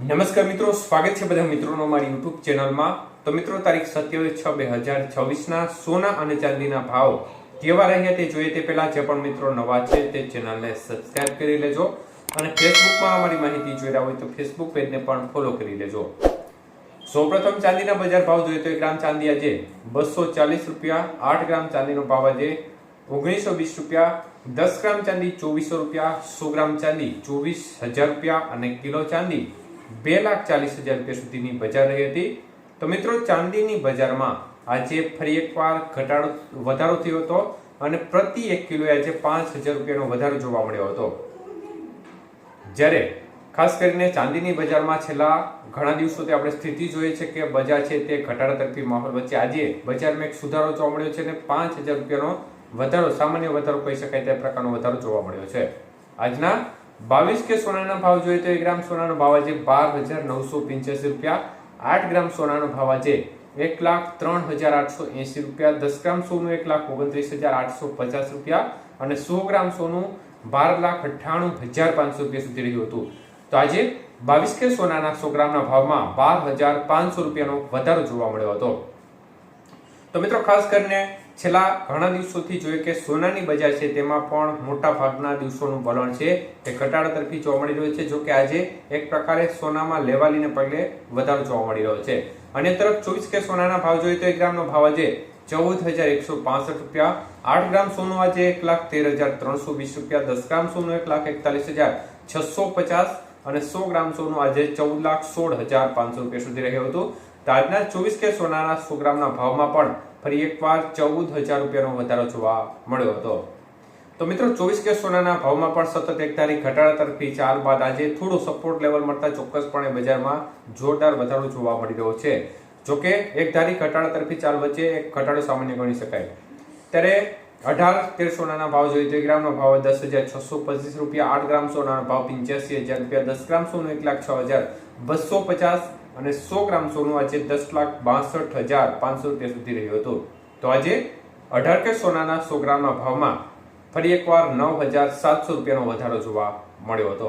નમસ્કાર મિત્રો, સ્વાગત છે બધા મિત્રોનો મારી યુટ્યુબ ચેનલમાં। તો મિત્રો, તારીખ 27/6/2024 સોના અને ચાંદીના ભાવ કેવા રહ્યા તે જોઈએ તે પહેલા જે પણ મિત્રો નવા છે તે ચેનલને સબસ્ક્રાઇબ કરી લેજો અને ફેસબુકમાં અમારી માહિતી જોઈ રહ્યા હોય તો ફેસબુક પેજને પણ ફોલો કરી લેજો। સૌપ્રથમ ચાંદીના બજાર ભાવ જોઈએ તો 1 ગ્રામ ચાંદી આજે 240 રૂપિયા, 8 ગ્રામ ચાંદીનો ભાવ આજે 1920 રૂપિયા, 10 ગ્રામ ચાંદી 2400 રૂપિયા, 100 ગ્રામ ચાંદી 24000 રૂપિયા અને કિલો ચાંદી 2,40,000 રૂપિયા સુધીની બજાર રહી હતી। તો મિત્રો, ચાંદીની બજારમાં આજે ફરી એકવાર વધારો થયો હતો અને પ્રતિ 1 કિલોએ આજે 5,000 રૂપિયાનો વધારો જોવા મળ્યો હતો। જ્યારે ખાસ કરીને ચાંદીની બજારમાં છેલ્લા ઘણા દિવસોથી આપણે સ્થિતિ જોઈએ છે કે બજાર છે તે ઘટાડા તરફી માહોલ વચ્ચે આજે બજારમાં એક સુધારો જોવા મળ્યો છે અને 5,000 રૂપિયાનો વધારો, સામાન્ય વધારો કહી શકાય તે પ્રકારનો વધારો જોવા મળ્યો છે। આજના 22 કે સોનાના ભાવ જોઈએ તો 1 ગ્રામ સોનાનો ભાવ આજે 12,985 રૂપિયા, 8 ગ્રામ સોનાનો ભાવ આજે 1,03,880 રૂપિયા, 10 ગ્રામ સોનું 1,29,850 રૂપિયા અને 100 ગ્રામ સોનું 12,98,500 રૂપિયા સુધી રહ્યું હતું। તો આજે 22 કે સોનાના 100 ગ્રામના ભાવમાં 12,500 રૂપિયાનો વધારો જોવા મળ્યો હતો। તો મિત્રો, ખાસ કરીને છેલ્લા ઘણા દિવસોથી જોઈએ કે સોનાની બજાર છે તેમાં પણ મોટા ભાગના દિવસોનું વલણ છે તે ઘટાડા તરફી જોવા મળી રહ્યું છે। જો કે આજે એક પ્રકારે સોનામાં લેવાલીને પગલે વધારો જોવા મળી રહ્યો છે। અન્ય તરફ 24 કે સોનાના ભાવ જોઈએ તો 1 ગ્રામનો ભાવ આજે 14,165 રૂપિયા, 8 ગ્રામ સોનું આજે 1,13,320 રૂપિયા, 10 ગ્રામ સોનું 1,41,650 અને 100 ગ્રામ સોનું આજે 14,16,500 રૂપિયા સુધી રહ્યું હતું। તો આજના 24 કે સોનાના 100 ગ્રામના ભાવમાં પણ ફરી એકવાર 14,000 રૂપિયાનો વધારો જોવા મળ્યો હતો। તો મિત્રો, 24 કે સોનાના ભાવમાં પણ સતત એક ધારી ઘટાડા તરફી ચાલ બાદ આજે થોડો સપોર્ટ લેવલ મળતા ચોક્કસપણે બજારમાં જોરદાર વધારો જોવા મળી રહ્યો છે। જોકે એક ધારી ઘટાડા તરફી ચાલ વચ્ચે એક ઘટાડો સામાન્ય ગણી શકાય। ત્યારે 18 કે સોનાના ભાવ જોઈએ તો 1 ગ્રામનો ભાવ 10,625 રૂપિયા, 8 ગ્રામ સોનાનો ભાવ 85,000 રૂપિયા, 10 ગ્રામ સોનું 1,06,250 અને 100 ગ્રામ સોનું આજે 10,62,500 રૂપિયા સુધી રહ્યું હતું। તો આજે 18 કે સોનાના 100 ગ્રામના ભાવમાં ફરી એકવાર 9,700 રૂપિયાનો વધારો જોવા મળ્યો હતો।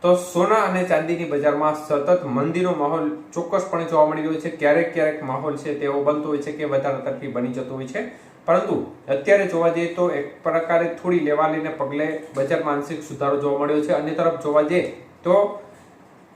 તો સોના અને ચાંદીની બજારમાં સતત મંદીનો માહોલ ચોક્કસપણે જોવા મળી રહ્યો છે। ક્યારેક માહોલ છે તેવો બનતો હોય છે કે વધારા તરફી બની જતો હોય છે, પરંતુ અત્યારે જોવા જઈએ તો એક પ્રકારે થોડી લેવાલીને પગલે બજારમાં આંશિક સુધારો જોવા મળ્યો છે। અન્ય તરફ જોવા જઈએ તો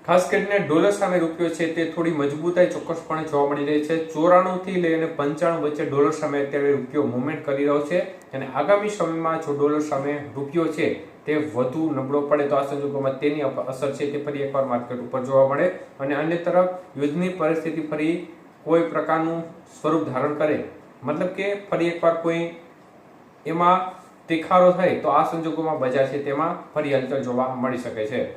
ખાસ કરીને ડોલર સામે રૂપિયો છે તે થોડી મજબૂતાઈ ચોક્કસપણે જોવા મળી રહી છે। 94 થી લઈને 95 વચ્ચે ડોલર સામે અત્યારે રૂપિયો મુવમેન્ટ કરી રહ્યો છે અને આગામી સમયમાં જો ડોલર સામે રૂપિયો છે તે વધુ નબળો પડે તો આ સંજોગોમાં તેની અસર છે તે ફરી એકવાર માર્કેટ ઉપર જોવા મળે અને અન્ય તરફ યુદ્ધની પરિસ્થિતિ ફરી કોઈ પ્રકારનું સ્વરૂપ ધારણ કરે, મતલબ કે ફરી એકવાર કોઈ એમાં તીખારો થાય તો આ સંજોગોમાં બજાર છે તેમાં ફરી હલચલ જોવા મળી શકે છે।